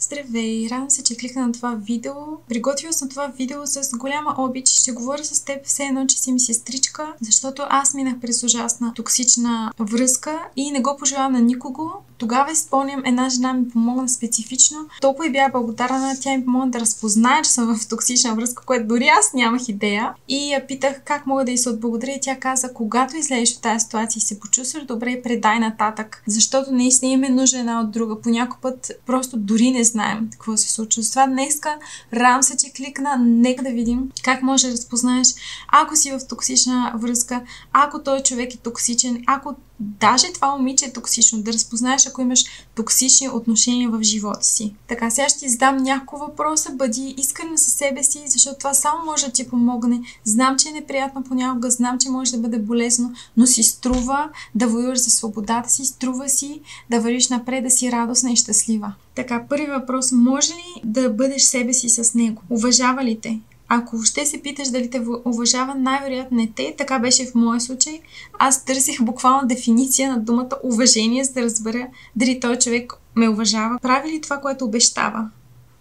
Здравей! Радвам се, че кликна на това видео. Приготвила съм това видео с голяма обич. Ще говоря с теб все едно, че си ми сестричка, защото аз минах през ужасна токсична връзка и не го пожелавам на никого. Тогава спомням, една жена ми помогна специфично. Толкова и бях благодарна, тя ми помогна да разпозная, че съм в токсична връзка, което дори аз нямах идея. И я питах как мога да й се отблагодаря и тя каза, когато излезеш от тази ситуация и се почувстваш добре, предай нататък. Защото наистина имаме нужда една от друга. По някой път просто дори не знаем какво се случва. С това днеска радвам се, че кликна. Нека да видим как може да разпознаеш, ако си в токсична връзка, ако той човек е токсичен, ако даже това момиче е токсично, да разпознаеш, ако имаш токсични отношения в живота си. Така, сега ще ти задам няколко въпроса, бъди искрена със себе си, защото това само може да ти помогне. Знам, че е неприятно понякога, знам, че може да бъде болезнено, но си струва да воюваш за свободата си, струва си да вървиш напред, да си радостна и щастлива. Така, първи въпрос, може ли да бъдеш себе си с него? Уважава ли те? Ако въобще се питаш дали те уважава, най-вероятно не те. Така беше в моя случай. Аз търсих буквално дефиниция на думата уважение, за да разбера дали този човек ме уважава. Прави ли това, което обещава?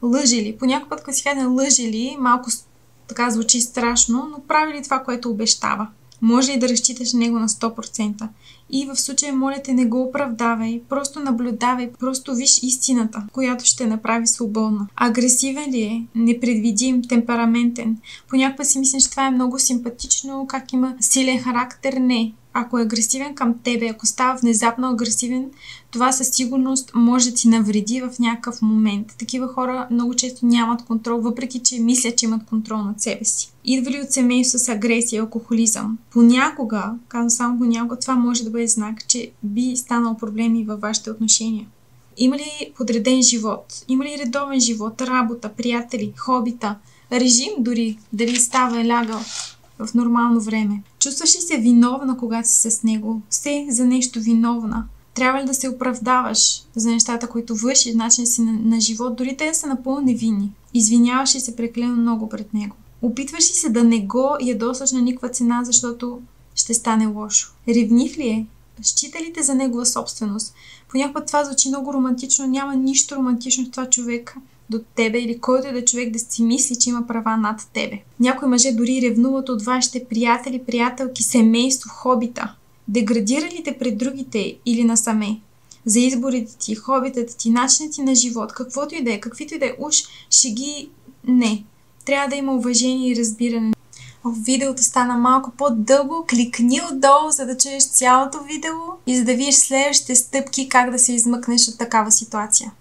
Лъжи ли? Понякога път, когато си казвам лъжи ли, малко така звучи страшно, но прави ли това, което обещава? Може ли да разчиташ на него на 100%? И в случая, моля те, не го оправдавай, просто наблюдавай, просто виж истината, която ще направи свободна. Агресивен ли е? Непредвидим, темпераментен? Понякога си мислиш, че това е много симпатично, как има силен характер? Не. Ако е агресивен към тебе, ако става внезапно агресивен, това със сигурност може да ти навреди в някакъв момент. Такива хора много често нямат контрол, въпреки че мислят, че имат контрол над себе си. Идва ли от семейство с агресия, алкохолизъм? Понякога, казвам само понякога, това може да бъде знак, че би станал проблеми във вашите отношения. Има ли подреден живот? Има ли редовен живот, работа, приятели, хобита, режим дори, дали става и лягал в нормално време? Чувстваш ли се виновна, когато си с него? Все за нещо виновна. Трябва ли да се оправдаваш за нещата, които вършиш, начин си на живот, дори те са напълно невинни? Извиняваш ли се прекалено много пред него? Опитваш ли се да не го ядосаш на никаква цена, защото ще стане лошо? Ревнив ли е? Счита ли те за негова собственост? Понякога това звучи много романтично, няма нищо романтично в това човек до тебе или който е да човек да си мисли, че има права над тебе. Някои мъже дори ревнуват от вашите приятели, приятелки, семейство, хобита. Деградира ли те пред другите или насаме? За изборите ти, хобитата ти, начинът ти на живот, каквото и да е, каквито и да е, уж ще ги... Не. Трябва да има уважение и разбиране. Видеото стана малко по-дълго, кликни отдолу, за да чуеш цялото видео и за да видиш следващите стъпки как да се измъкнеш от такава ситуация.